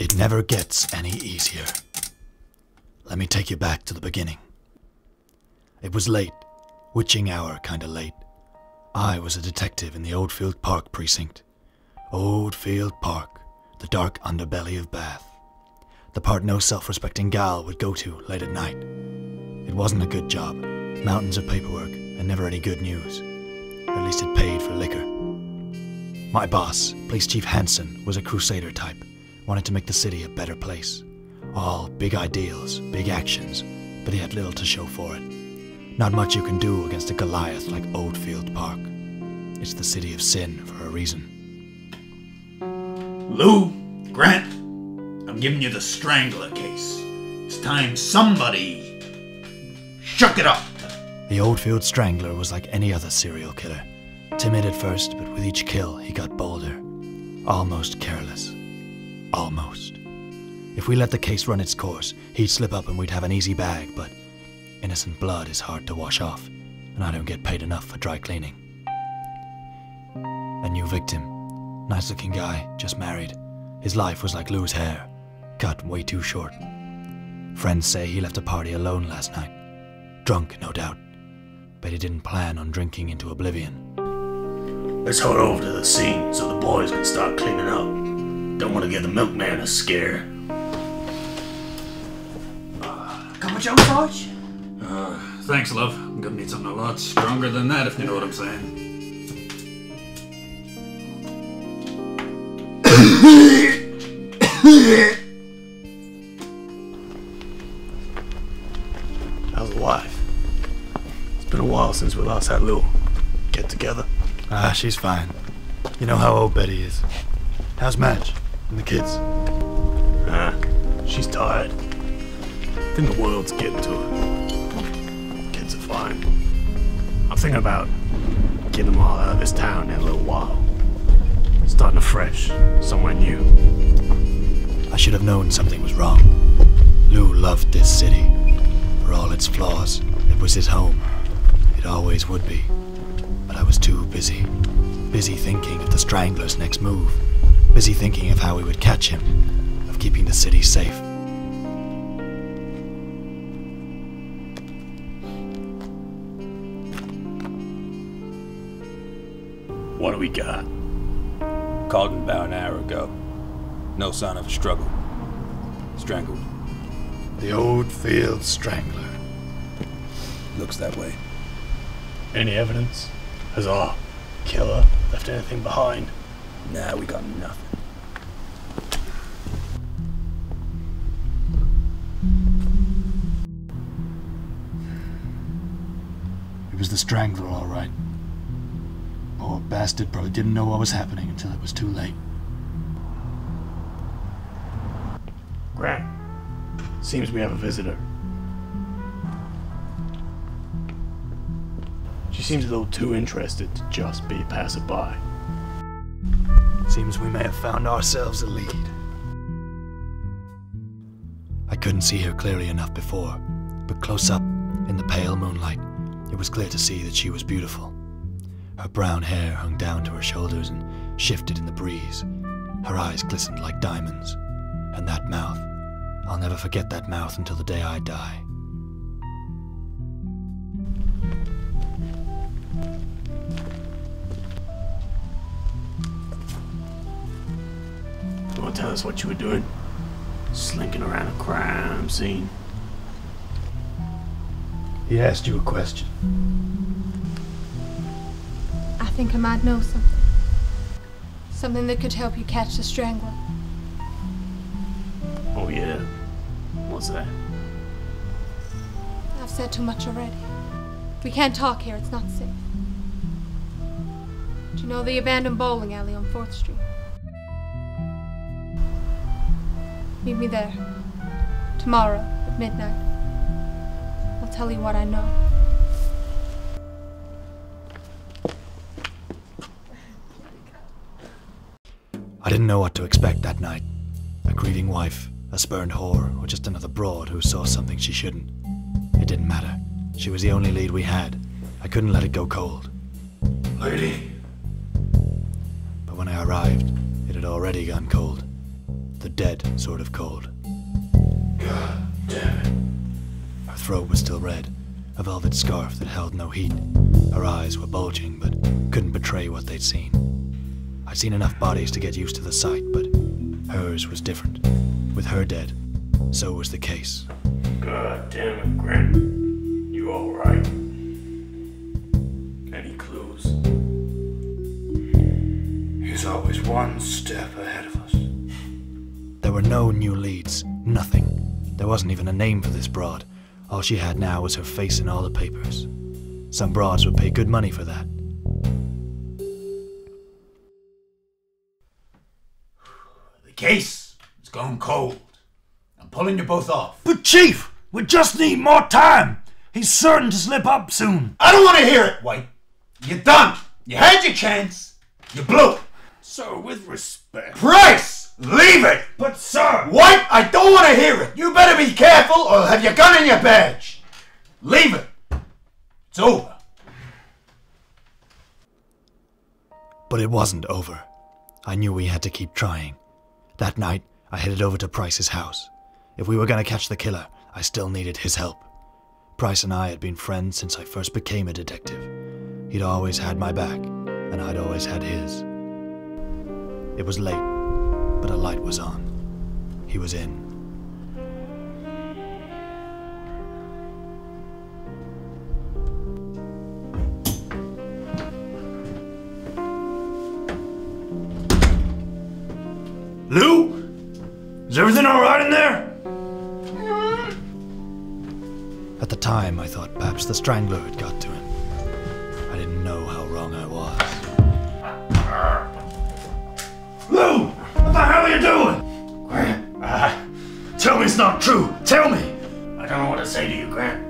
It never gets any easier. Let me take you back to the beginning. It was late, witching hour kinda late. I was a detective in the Oldfield Park precinct. Oldfield Park, the dark underbelly of Bath. The part no self-respecting gal would go to late at night. It wasn't a good job, mountains of paperwork, and never any good news. At least it paid for liquor. My boss, Police Chief Hansen, was a crusader type, wanted to make the city a better place. All big ideals, big actions, but he had little to show for it. Not much you can do against a Goliath like Oldfield Park. It's the city of sin for a reason. Lou, Grant, I'm giving you the strangler case. It's time somebody shook it up. The Oldfield Strangler was like any other serial killer. Timid at first, but with each kill he got bolder. Almost careless. Almost. If we let the case run its course, he'd slip up and we'd have an easy bag, but innocent blood is hard to wash off, and I don't get paid enough for dry cleaning. A new victim. Nice looking guy, just married. His life was like Lou's hair, cut way too short. Friends say he left a party alone last night. Drunk, no doubt. But he didn't plan on drinking into oblivion. Let's head over to the scene so the boys can start cleaning up. Don't want to give the milkman a scare. Cup of Joe Sarge? Thanks, love. I'm gonna need something a lot stronger than that, if you know what I'm saying. How's the wife? It's been a while since we last had a little get together. Ah, she's fine. You know how old Betty is. How's Madge and the kids? She's tired. I think the world's getting to her. Kids are fine. I'm thinking about getting them all out of this town in a little while. Starting afresh, somewhere new. I should have known something was wrong. Lou loved this city. For all its flaws, it was his home. It always would be. But I was too busy. Busy thinking of the Strangler's next move. Busy thinking of how we would catch him. Of keeping the city safe. What do we got? Called him about an hour ago. No sign of a struggle. Strangled. The Oldfield Strangler. Looks that way. Any evidence? Has our killer left anything behind? Nah, we got nothing. It was the Strangler, all right. Poor bastard probably didn't know what was happening until it was too late. Grant, seems we have a visitor. She seems a little too interested to just be a passerby. Seems we may have found ourselves a lead. I couldn't see her clearly enough before, but close up, in the pale moonlight, it was clear to see that she was beautiful. Her brown hair hung down to her shoulders and shifted in the breeze. Her eyes glistened like diamonds. And that mouth, I'll never forget that mouth until the day I die. You want to tell us what you were doing? Slinking around a crime scene? He asked you a question. I think I might know something. Something that could help you catch the strangler. Oh yeah? What's that? I've said too much already. We can't talk here, it's not safe. Do you know the abandoned bowling alley on 4th Street? Meet me there. Tomorrow, at midnight. I'll tell you what I know. I didn't know what to expect that night. A grieving wife, a spurned whore, or just another broad who saw something she shouldn't. It didn't matter. She was the only lead we had. I couldn't let it go cold. Lady. But when I arrived, it had already gone cold. The the dead sort of cold. God damn it. Her throat was still red, a velvet scarf that held no heat. Her eyes were bulging, but couldn't betray what they'd seen. I'd seen enough bodies to get used to the sight, but hers was different. With her dead, so was the case. God damn it, Grant. You alright? Any clues? He's always one step ahead of us. There were no new leads, nothing. There wasn't even a name for this broad. All she had now was her face in all the papers. Some broads would pay good money for that. The case is gone cold. I'm pulling you both off. But Chief, we just need more time. He's certain to slip up soon. I don't want to hear it, White. You're done. You had your chance. You blew it. Sir, with respect. Price! Leave it! But sir! White, I don't want to hear it. You better be careful or have your gun in your badge. Leave it. It's over. But it wasn't over. I knew we had to keep trying. That night, I headed over to Price's house. If we were going to catch the killer, I still needed his help. Price and I had been friends since I first became a detective. He'd always had my back, and I'd always had his. It was late, but a light was on. He was in. Lou? Is everything alright in there? At the time, I thought perhaps the strangler had got to him. I didn't know how wrong I was. Lou! What the hell are you doing? Grant, Tell me it's not true. Tell me! I don't know what to say to you, Grant.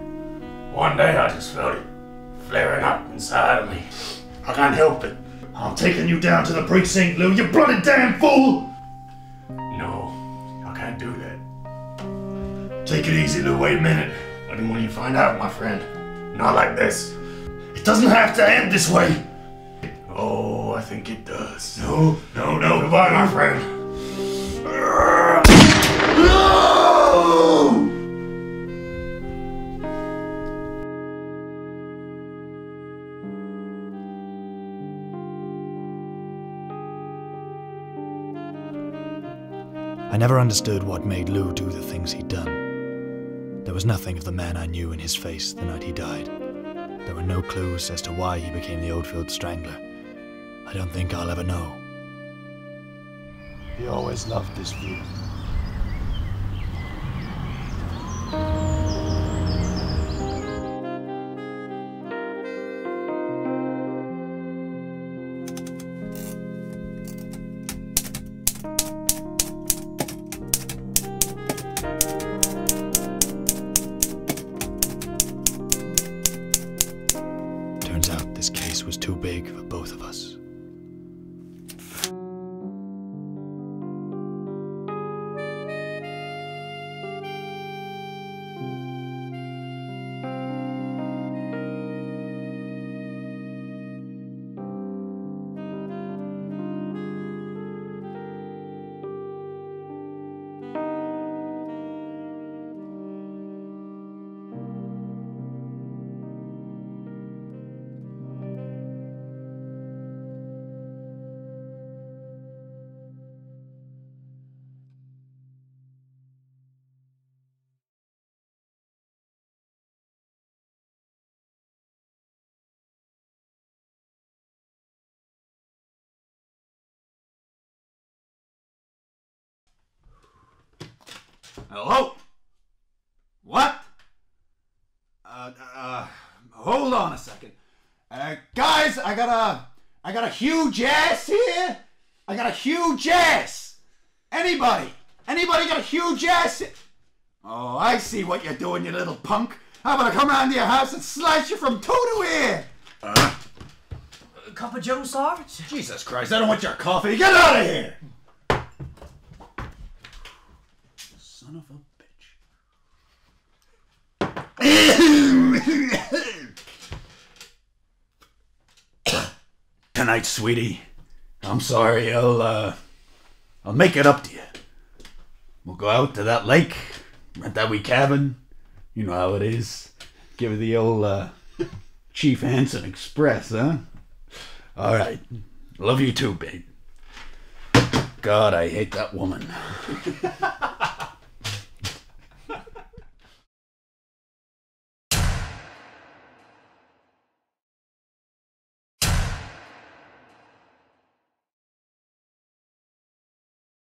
One day I just felt it flaring up inside of me. I can't help it. I'm taking you down to the precinct, Lou, you bloody damn fool! No, I can't do that. Take it easy, Lou, wait a minute. I didn't want you to find out, my friend. Not like this. It doesn't have to end this way. Oh, I think it does. No. Goodbye, my friend. I never understood what made Lou do the things he'd done. There was nothing of the man I knew in his face the night he died. There were no clues as to why he became the Oldfield strangler. I don't think I'll ever know. He always loved this view. Turns out this case was too big for both of us. Hello? What? Hold on a second. Guys, I got a huge ass here. I got a huge ass. Anybody got a huge ass? Oh, I see what you're doing, you little punk. I'm gonna come round to your house and slice you from toe to ear. Cup of Joe, Sarge? Jesus Christ, I don't want your coffee. Get out of here. Son of a bitch. Tonight, sweetie. I'm sorry. I'll make it up to you. We'll go out to that lake, rent that wee cabin. You know how it is. Give it the old Chief Hanson Express, huh? Alright. Love you too, babe. God, I hate that woman.